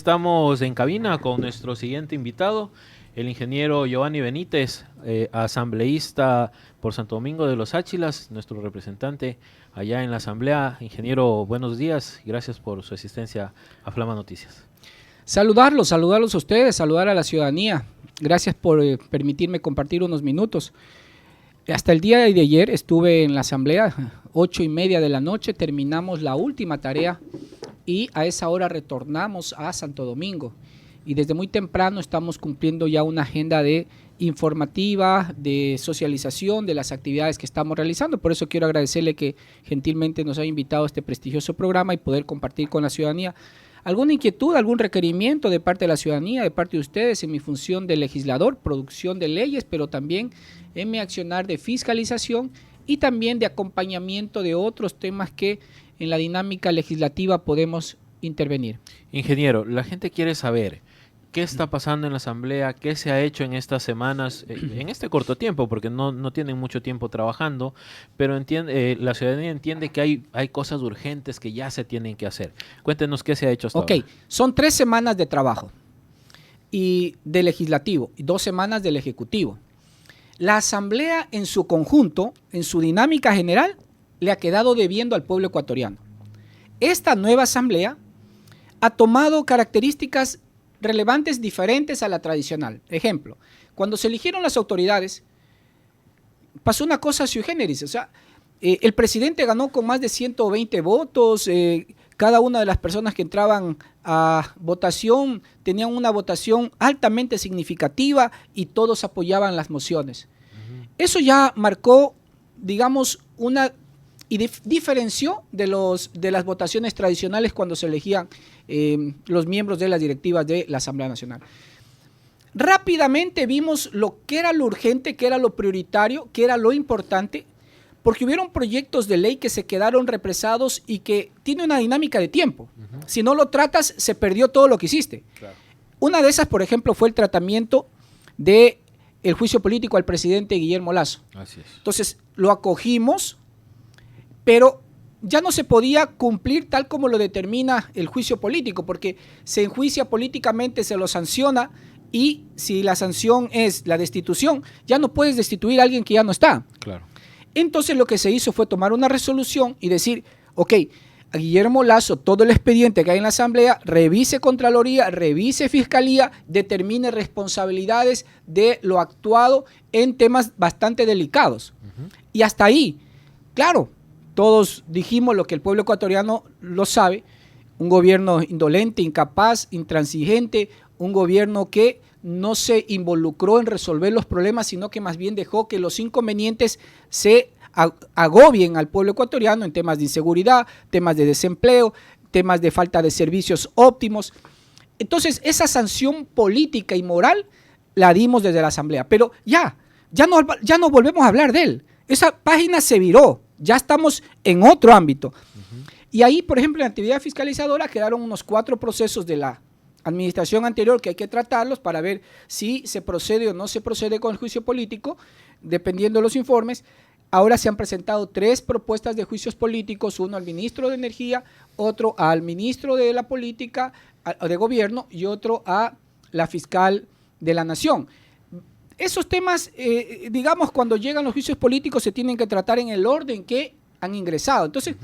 Estamos en cabina con nuestro siguiente invitado, el ingeniero Giovanni Benítez, asambleísta por Santo Domingo de los Áchilas, nuestro representante allá en la asamblea. Ingeniero, buenos días y gracias por su asistencia a Flama Noticias. Saludarlos a ustedes, saludar a la ciudadanía. Gracias por permitirme compartir unos minutos. Hasta el día de ayer estuve en la asamblea, 8:30 de la noche, terminamos la última tarea y a esa hora retornamos a Santo Domingo. Y desde muy temprano estamos cumpliendo ya una agenda informativa, de socialización de las actividades que estamos realizando. Por eso quiero agradecerle que gentilmente nos haya invitado a este prestigioso programa y poder compartir con la ciudadanía alguna inquietud, algún requerimiento de parte de la ciudadanía, de parte de ustedes en mi función de legislador, producción de leyes, pero también en mi accionar de fiscalización y también de acompañamiento de otros temas que en la dinámica legislativa podemos intervenir. Ingeniero, la gente quiere saber qué está pasando en la asamblea, qué se ha hecho en estas semanas, en este corto tiempo, porque no tienen mucho tiempo trabajando, pero la ciudadanía entiende que hay cosas urgentes que ya se tienen que hacer. Cuéntenos qué se ha hecho hasta ahora. Son 3 semanas de trabajo y de legislativo y 2 semanas del ejecutivo. La asamblea en su conjunto, en su dinámica general, le ha quedado debiendo al pueblo ecuatoriano. Esta nueva asamblea ha tomado características relevantes diferentes a la tradicional. Ejemplo, cuando se eligieron las autoridades, pasó una cosa sui generis, o sea, el presidente ganó con más de 120 votos, cada una de las personas que entraban a votación tenían una votación altamente significativa y todos apoyaban las mociones. Eso ya marcó, digamos, diferenció de las votaciones tradicionales cuando se elegían los miembros de las directivas de la Asamblea Nacional. Rápidamente vimos lo que era lo urgente, que era lo prioritario, que era lo importante, porque hubieron proyectos de ley que se quedaron represados y que tiene una dinámica de tiempo. Si no lo tratas, se perdió todo lo que hiciste. Claro. Una de esas, por ejemplo, fue el tratamiento del juicio político al presidente Guillermo Lasso. Así es. Entonces, lo acogimos, pero ya no se podía cumplir tal como lo determina el juicio político, porque se enjuicia políticamente, se lo sanciona, y si la sanción es la destitución, ya no puedes destituir a alguien que ya no está. Claro. Entonces lo que se hizo fue tomar una resolución y decir, ok, a Guillermo Lasso, todo el expediente que hay en la asamblea, revise Contraloría, revise Fiscalía, determine responsabilidades de lo actuado en temas bastante delicados. Y hasta ahí, claro, todos dijimos lo que el pueblo ecuatoriano lo sabe, un gobierno indolente, incapaz, intransigente, un gobierno que no se involucró en resolver los problemas, sino que más bien dejó que los inconvenientes se agobien al pueblo ecuatoriano en temas de inseguridad, temas de desempleo, temas de falta de servicios óptimos. Entonces, esa sanción política y moral la dimos desde la asamblea, pero ya no volvemos a hablar de él. Esa página se viró, ya estamos en otro ámbito. Y ahí, por ejemplo, en la actividad fiscalizadora quedaron unos 4 procesos de la administración anterior que hay que tratarlos para ver si se procede o no se procede con el juicio político, dependiendo de los informes. Ahora se han presentado 3 propuestas de juicios políticos, uno al ministro de Energía, otro al ministro de la Política de Gobierno y otro a la fiscal de la Nación. Esos temas, digamos, cuando llegan los juicios políticos se tienen que tratar en el orden que han ingresado. Entonces,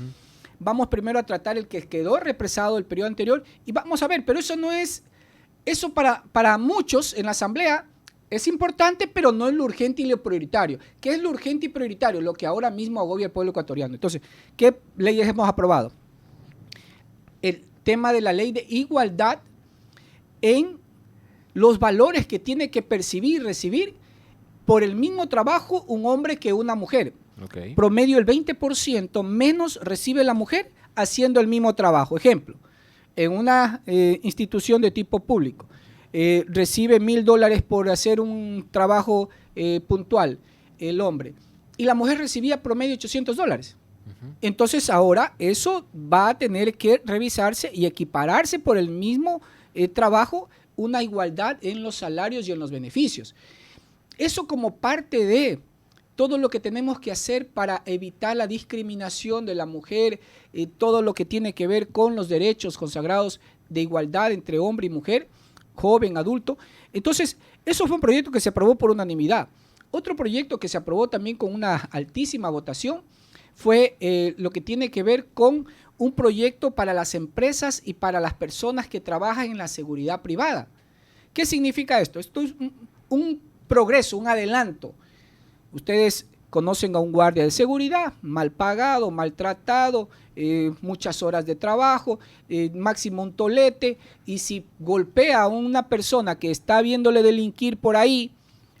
vamos primero a tratar el que quedó represado del periodo anterior y vamos a ver, pero eso no es, eso para muchos en la asamblea es importante, pero no es lo urgente y lo prioritario. ¿Qué es lo urgente y prioritario? Lo que ahora mismo agobia al pueblo ecuatoriano. Entonces, ¿qué leyes hemos aprobado? El tema de la ley de igualdad en los valores que tiene que percibir y recibir por el mismo trabajo un hombre que una mujer. Okay. Promedio el 20% menos recibe la mujer haciendo el mismo trabajo. Ejemplo, en una institución de tipo público, recibe $1,000 por hacer un trabajo puntual el hombre y la mujer recibía promedio $800. Entonces ahora eso va a tener que revisarse y equipararse por el mismo trabajo, una igualdad en los salarios y en los beneficios. Eso como parte de todo lo que tenemos que hacer para evitar la discriminación de la mujer, todo lo que tiene que ver con los derechos consagrados de igualdad entre hombre y mujer, joven, adulto. Entonces, eso fue un proyecto que se aprobó por unanimidad. Otro proyecto que se aprobó también con una altísima votación fue lo que tiene que ver con un proyecto para las empresas y para las personas que trabajan en la seguridad privada. ¿Qué significa esto? Esto es un progreso, un adelanto. Ustedes conocen a un guardia de seguridad, mal pagado, maltratado, muchas horas de trabajo, máximo un tolete, y si golpea a una persona que está viéndole delinquir por ahí,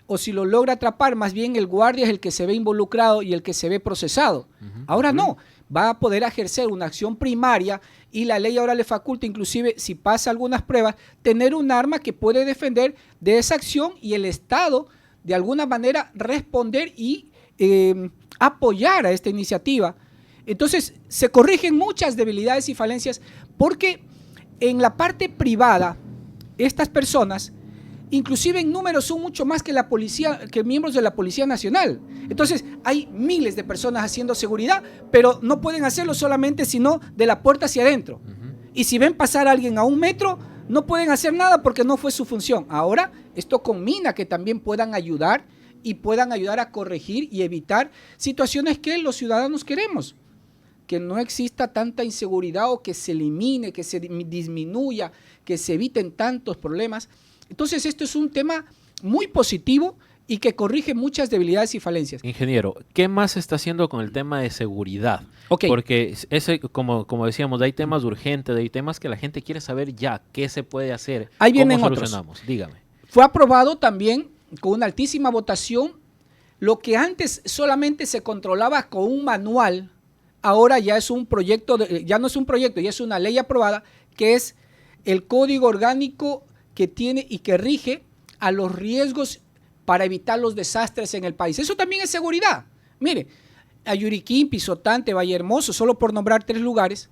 o si lo logra atrapar, más bien el guardia es el que se ve involucrado y el que se ve procesado. Ahora no, va a poder ejercer una acción primaria y la ley ahora le faculta, inclusive si pasa algunas pruebas, tener un arma que puede defender de esa acción y el Estado de alguna manera responder y apoyar a esta iniciativa. Entonces se corrigen muchas debilidades y falencias porque en la parte privada estas personas inclusive en números son mucho más que la policía, que miembros de la Policía Nacional. Entonces hay miles de personas haciendo seguridad, pero no pueden hacerlo solamente sino de la puerta hacia adentro. Y si ven pasar a alguien a 1 metro, no pueden hacer nada porque no fue su función. Ahora esto combina que también puedan ayudar y puedan ayudar a corregir y evitar situaciones que los ciudadanos queremos. Que no exista tanta inseguridad o que se elimine, que se disminuya, que se eviten tantos problemas. Entonces, esto es un tema muy positivo y que corrige muchas debilidades y falencias. Ingeniero, ¿qué más se está haciendo con el tema de seguridad? Okay. Porque como decíamos, hay temas urgentes, hay temas que la gente quiere saber ya, qué se puede hacer, ahí vienen cómo solucionamos. Otros. Dígame. Fue aprobado también con una altísima votación lo que antes solamente se controlaba con un manual, ahora ya es un proyecto, ya no es un proyecto, ya es una ley aprobada, que es el Código Orgánico que tiene y que rige a los riesgos para evitar los desastres en el país. Eso también es seguridad. Mire, Ayuriquín, Pisotante, Vallehermoso, solo por nombrar 3 lugares,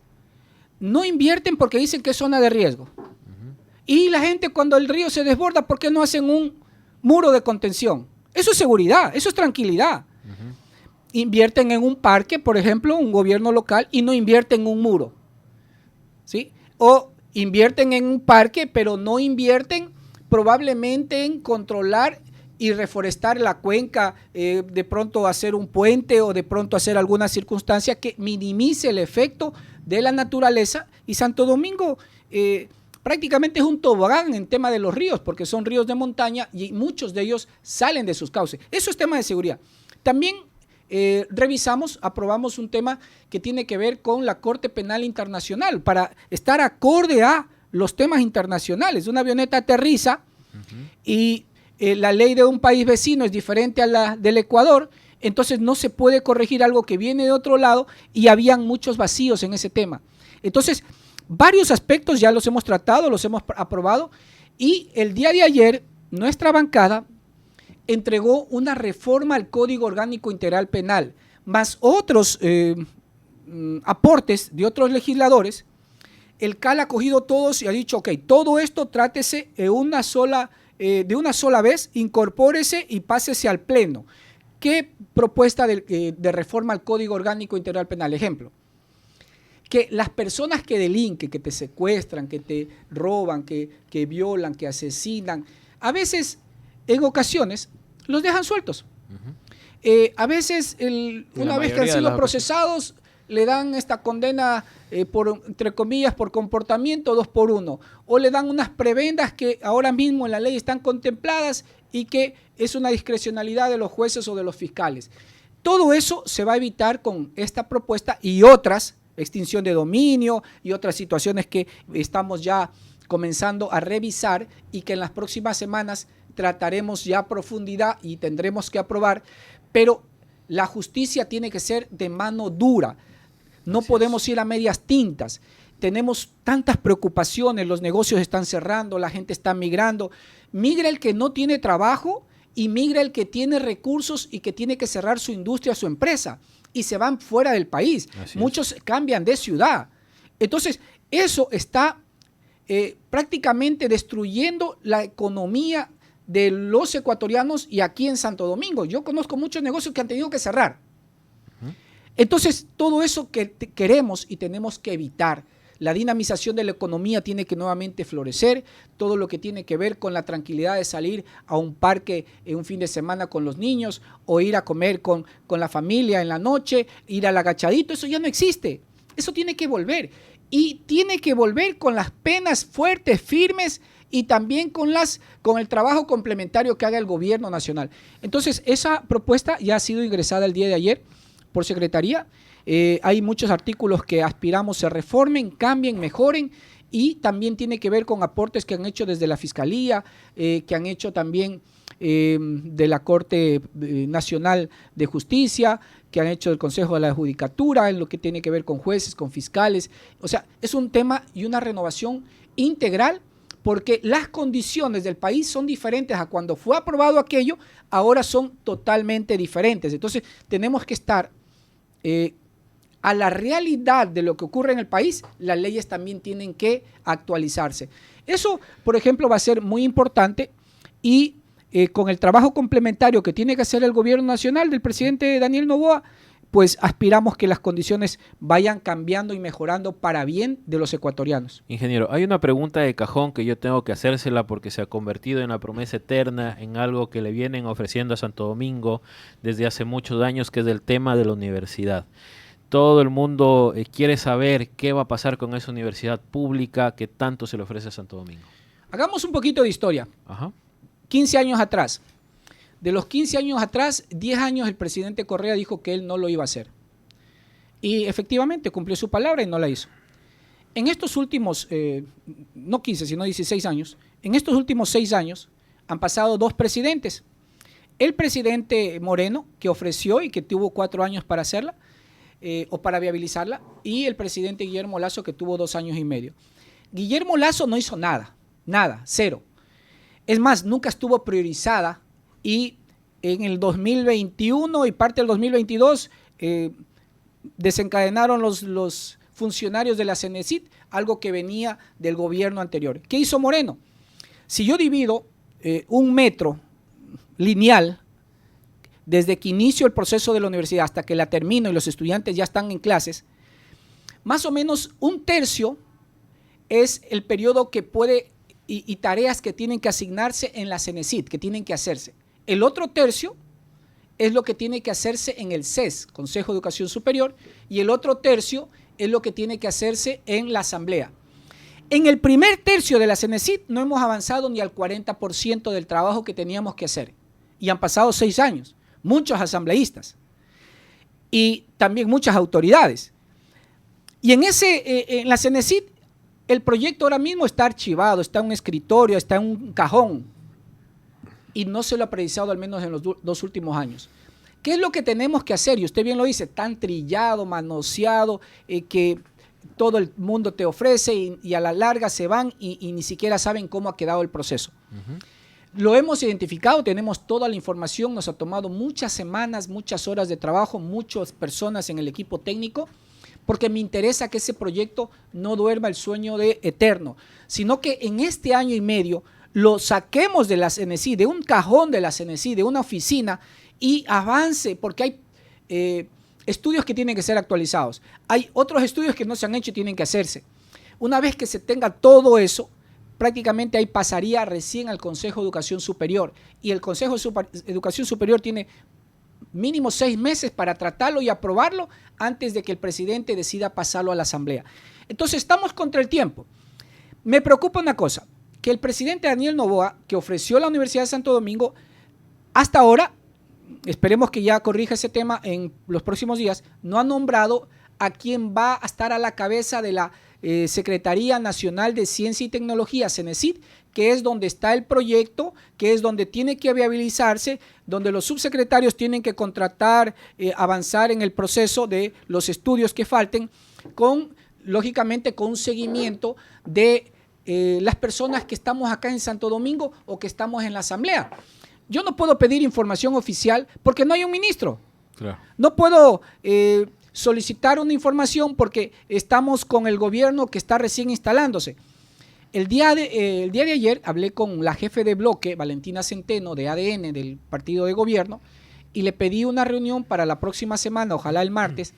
no invierten porque dicen que es zona de riesgo. Y la gente cuando el río se desborda, ¿por qué no hacen un muro de contención? Eso es seguridad, eso es tranquilidad. Invierten en un parque, por ejemplo, un gobierno local, y no invierten en un muro. ¿Sí? O invierten en un parque, pero no invierten probablemente en controlar y reforestar la cuenca, de pronto hacer un puente o de pronto hacer alguna circunstancia que minimice el efecto de la naturaleza. Y Santo Domingo prácticamente es un tobogán en tema de los ríos, porque son ríos de montaña y muchos de ellos salen de sus cauces. Eso es tema de seguridad. También aprobamos un tema que tiene que ver con la Corte Penal Internacional para estar acorde a los temas internacionales. Una avioneta aterriza y la ley de un país vecino es diferente a la del Ecuador, entonces no se puede corregir algo que viene de otro lado y habían muchos vacíos en ese tema. Entonces, varios aspectos ya los hemos tratado, los hemos aprobado y el día de ayer nuestra bancada entregó una reforma al Código Orgánico Integral Penal, más otros aportes de otros legisladores. El CAL ha cogido todos y ha dicho, ok, todo esto trátese de una sola vez, incorpórese y pásese al Pleno. ¿Qué propuesta de reforma al Código Orgánico Integral Penal? Ejemplo, que las personas que delinquen, que te secuestran, que te roban, que violan, que asesinan, a veces, en ocasiones, los dejan sueltos. A veces, una vez que han sido procesados, le dan esta condena, entre comillas, por comportamiento 2 por 1. O le dan unas prebendas que ahora mismo en la ley están contempladas y que es una discrecionalidad de los jueces o de los fiscales. Todo eso se va a evitar con esta propuesta y otras, extinción de dominio y otras situaciones que estamos ya comenzando a revisar y que en las próximas semanas trataremos ya a profundidad y tendremos que aprobar, pero la justicia tiene que ser de mano dura. No podemos ir a medias tintas. Tenemos tantas preocupaciones, los negocios están cerrando, la gente está migrando. Migra el que no tiene trabajo y migra el que tiene recursos y que tiene que cerrar su industria, su empresa, y se van fuera del país. Muchos cambian de ciudad. Entonces, eso está prácticamente destruyendo la economía de los ecuatorianos y aquí en Santo Domingo. Yo conozco muchos negocios que han tenido que cerrar. Entonces, todo eso que queremos y tenemos que evitar. la dinamización de la economía tiene que nuevamente florecer, todo lo que tiene que ver con la tranquilidad de salir a un parque en un fin de semana con los niños o ir a comer con la familia en la noche, ir al agachadito, eso ya no existe, eso tiene que volver y tiene que volver con las penas fuertes, firmes y también con el trabajo complementario que haga el gobierno nacional. Entonces, esa propuesta ya ha sido ingresada el día de ayer por Secretaría. Hay muchos artículos que aspiramos se reformen, cambien, mejoren y también tiene que ver con aportes que han hecho desde la Fiscalía, que han hecho también de la Corte Nacional de Justicia, que han hecho del Consejo de la Judicatura, en lo que tiene que ver con jueces, con fiscales. O sea, es un tema y una renovación integral porque las condiciones del país son diferentes a cuando fue aprobado aquello, ahora son totalmente diferentes. Entonces, tenemos que estar a la realidad de lo que ocurre en el país, las leyes también tienen que actualizarse. Eso, por ejemplo, va a ser muy importante y con el trabajo complementario que tiene que hacer el gobierno nacional del presidente Daniel Noboa, pues aspiramos que las condiciones vayan cambiando y mejorando para bien de los ecuatorianos. Ingeniero, hay una pregunta de cajón que yo tengo que hacérsela porque se ha convertido en la promesa eterna, en algo que le vienen ofreciendo a Santo Domingo desde hace muchos años, que es el tema de la universidad. Todo el mundo quiere saber qué va a pasar con esa universidad pública que tanto se le ofrece a Santo Domingo. Hagamos un poquito de historia. Ajá. 15 años atrás. De los 15 años atrás, 10 años el presidente Correa dijo que él no lo iba a hacer. Y efectivamente cumplió su palabra y no la hizo. En estos últimos, no 15, sino 16 años, en estos últimos 6 años han pasado 2 presidentes. El presidente Moreno, que ofreció y que tuvo 4 años para hacerla, o para viabilizarla, y el presidente Guillermo Lasso, que tuvo 2 años y medio. Guillermo Lasso no hizo nada, cero. Es más, nunca estuvo priorizada y en el 2021 y parte del 2022 desencadenaron los funcionarios de la Cenecit, algo que venía del gobierno anterior. ¿Qué hizo Moreno? Si yo divido 1 metro lineal desde que inicio el proceso de la universidad hasta que la termino y los estudiantes ya están en clases, más o menos 1/3 es el periodo que puede y tareas que tienen que asignarse en la Cenecit, que tienen que hacerse. El otro 1/3 es lo que tiene que hacerse en el CES, Consejo de Educación Superior, y el otro 1/3 es lo que tiene que hacerse en la Asamblea. En el primer 1/3 de la Cenecit no hemos avanzado ni al 40% del trabajo que teníamos que hacer. Y han pasado 6 años, muchos asambleístas y también muchas autoridades. Y en la Cenecit el proyecto ahora mismo está archivado, está en un escritorio, está en un cajón y no se lo ha precisado al menos en los 2 últimos años. ¿Qué es lo que tenemos que hacer? Y usted bien lo dice, tan trillado, manoseado, que todo el mundo te ofrece y a la larga se van y ni siquiera saben cómo ha quedado el proceso. Lo hemos identificado, tenemos toda la información, nos ha tomado muchas semanas, muchas horas de trabajo, muchas personas en el equipo técnico, porque me interesa que ese proyecto no duerma el sueño de eterno, sino que en este año y medio lo saquemos de la Cenecit, de un cajón de la Cenecit, de una oficina, y avance, porque hay estudios que tienen que ser actualizados. Hay otros estudios que no se han hecho y tienen que hacerse. Una vez que se tenga todo eso, prácticamente ahí pasaría recién al Consejo de Educación Superior, y el Consejo de Educación Superior tiene mínimo 6 meses para tratarlo y aprobarlo antes de que el presidente decida pasarlo a la Asamblea. Entonces estamos contra el tiempo. Me preocupa una cosa, que el presidente Daniel Noboa, que ofreció la Universidad de Santo Domingo, hasta ahora, esperemos que ya corrija ese tema en los próximos días, no ha nombrado a quien va a estar a la cabeza de la Secretaría Nacional de Ciencia y Tecnología, Cenecit, que es donde está el proyecto, que es donde tiene que viabilizarse, donde los subsecretarios tienen que contratar, avanzar en el proceso de los estudios que falten, lógicamente con un seguimiento de las personas que estamos acá en Santo Domingo o que estamos en la Asamblea. Yo no puedo pedir información oficial porque no hay un ministro. Claro. No puedo solicitar una información porque estamos con el gobierno que está recién instalándose. El día de ayer hablé con la jefe de bloque, Valentina Centeno, de ADN, del partido de gobierno, y le pedí una reunión para la próxima semana, ojalá el martes,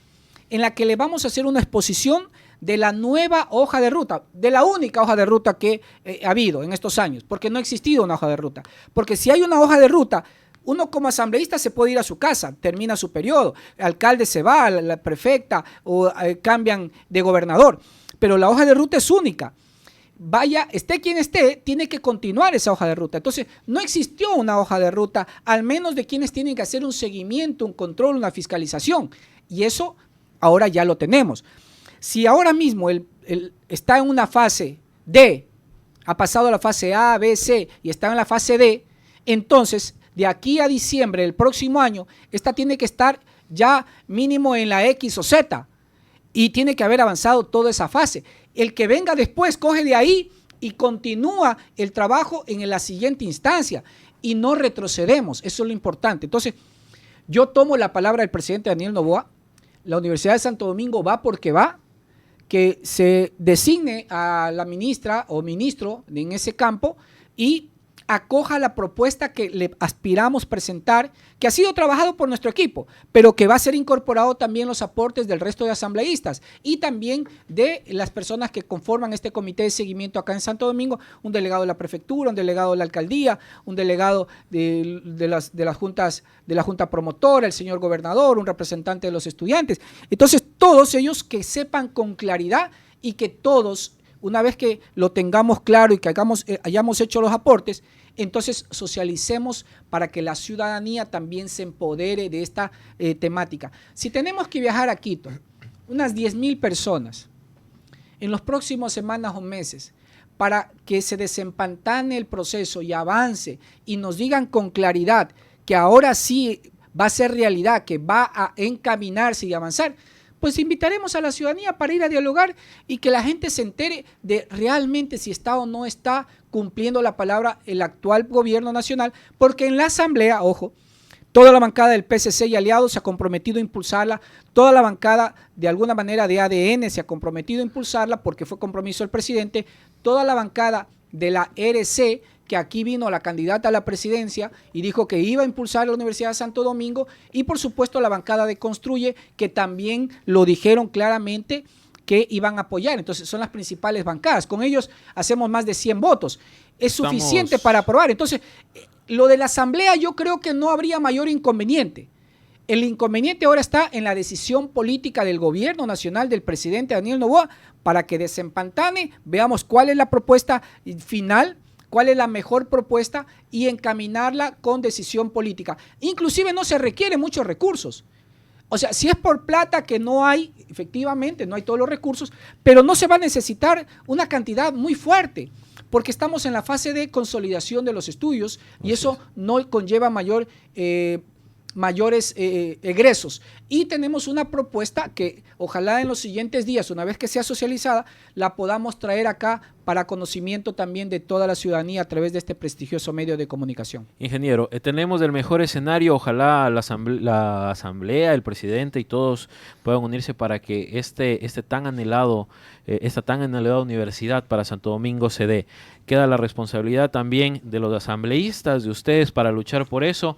en la que le vamos a hacer una exposición de la nueva hoja de ruta, de la única hoja de ruta que ha habido en estos años, porque no ha existido una hoja de ruta. Porque si hay una hoja de ruta, uno como asambleísta se puede ir a su casa, termina su periodo, el alcalde se va, la prefecta, o cambian de gobernador, pero la hoja de ruta es única. Vaya, esté quien esté, tiene que continuar esa hoja de ruta. Entonces, no existió una hoja de ruta, al menos de quienes tienen que hacer un seguimiento, un control, una fiscalización. Y eso ahora ya lo tenemos. Si ahora mismo está en una fase D, ha pasado a la fase A, B, C y está en la fase D, entonces, de aquí a diciembre del próximo año, esta tiene que estar ya mínimo en la X o Z y tiene que haber avanzado toda esa fase. El que venga después coge de ahí y continúa el trabajo en la siguiente instancia y no retrocedemos. Eso es lo importante. Entonces, yo tomo la palabra del presidente Daniel Noboa. La Universidad de Santo Domingo va porque va, que se designe a la ministra o ministro en ese campo y acoja la propuesta que le aspiramos presentar, que ha sido trabajado por nuestro equipo, pero que va a ser incorporado también los aportes del resto de asambleístas y también de las personas que conforman este comité de seguimiento acá en Santo Domingo, un delegado de la prefectura, un delegado de la alcaldía, un delegado de las juntas, de la junta promotora, el señor gobernador, un representante de los estudiantes. Entonces, todos ellos que sepan con claridad y que todos, una vez que lo tengamos claro y que hayamos hecho los aportes, entonces socialicemos para que la ciudadanía también se empodere de esta temática. Si tenemos que viajar a Quito, unas 10,000 personas, en los próximos semanas o meses, para que se desempantane el proceso y avance y nos digan con claridad que ahora sí va a ser realidad, que va a encaminarse y avanzar, pues invitaremos a la ciudadanía para ir a dialogar y que la gente se entere de realmente si está o no está cumpliendo la palabra el actual gobierno nacional, porque en la asamblea, ojo, toda la bancada del PSC y aliados se ha comprometido a impulsarla, toda la bancada de alguna manera de ADN se ha comprometido a impulsarla porque fue compromiso del presidente, toda la bancada de la RC, que aquí vino la candidata a la presidencia y dijo que iba a impulsar la Universidad de Santo Domingo, y por supuesto la bancada de Construye, que también lo dijeron claramente que iban a apoyar. Entonces son las principales bancadas, con ellos hacemos más de 100 votos, es suficiente para aprobar. Entonces, lo de la asamblea yo creo que no habría mayor inconveniente. El inconveniente ahora está en la decisión política del gobierno nacional del presidente Daniel Noboa para que desempantane, veamos cuál es la propuesta final, cuál es la mejor propuesta y encaminarla con decisión política. Inclusive no se requieren muchos recursos. O sea, si es por plata que no hay, efectivamente, no hay todos los recursos, pero no se va a necesitar una cantidad muy fuerte, porque estamos en la fase de consolidación de los estudios y eso no conlleva mayores egresos. Y tenemos una propuesta que ojalá en los siguientes días, una vez que sea socializada, la podamos traer acá para conocimiento también de toda la ciudadanía a través de este prestigioso medio de comunicación. Ingeniero, tenemos el mejor escenario, ojalá la asamblea, el presidente y todos puedan unirse para que esta tan anhelada universidad para Santo Domingo se dé. Queda la responsabilidad también de los asambleístas, de ustedes, para luchar por eso.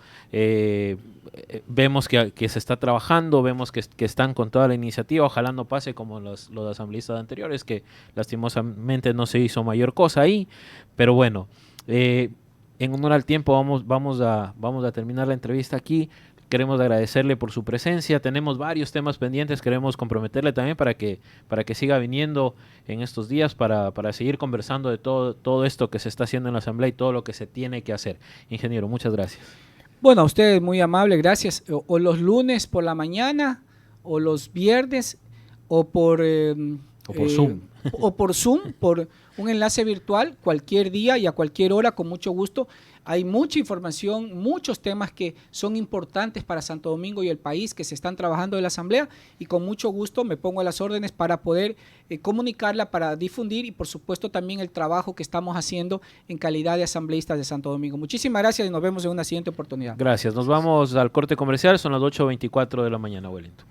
Vemos que se está trabajando, vemos que están con toda la iniciativa, ojalá no pase como los asambleístas anteriores, que lastimosamente no se hizo mayor cosa ahí, pero bueno, en honor al tiempo vamos a terminar la entrevista aquí. Queremos agradecerle por su presencia, tenemos varios temas pendientes, queremos comprometerle también para que siga viniendo en estos días para seguir conversando de todo esto que se está haciendo en la asamblea y todo lo que se tiene que hacer. Ingeniero, muchas gracias. Bueno, a ustedes muy amable, gracias. O los lunes por la mañana, o los viernes, o por Zoom. O por Zoom, por un enlace virtual, cualquier día y a cualquier hora, con mucho gusto. Hay mucha información, muchos temas que son importantes para Santo Domingo y el país que se están trabajando en la Asamblea, y con mucho gusto me pongo a las órdenes para poder comunicarla, para difundir y por supuesto también el trabajo que estamos haciendo en calidad de asambleístas de Santo Domingo. Muchísimas gracias y nos vemos en una siguiente oportunidad. Gracias, nos vamos al corte comercial, son las 8:24 de la mañana, Wellington.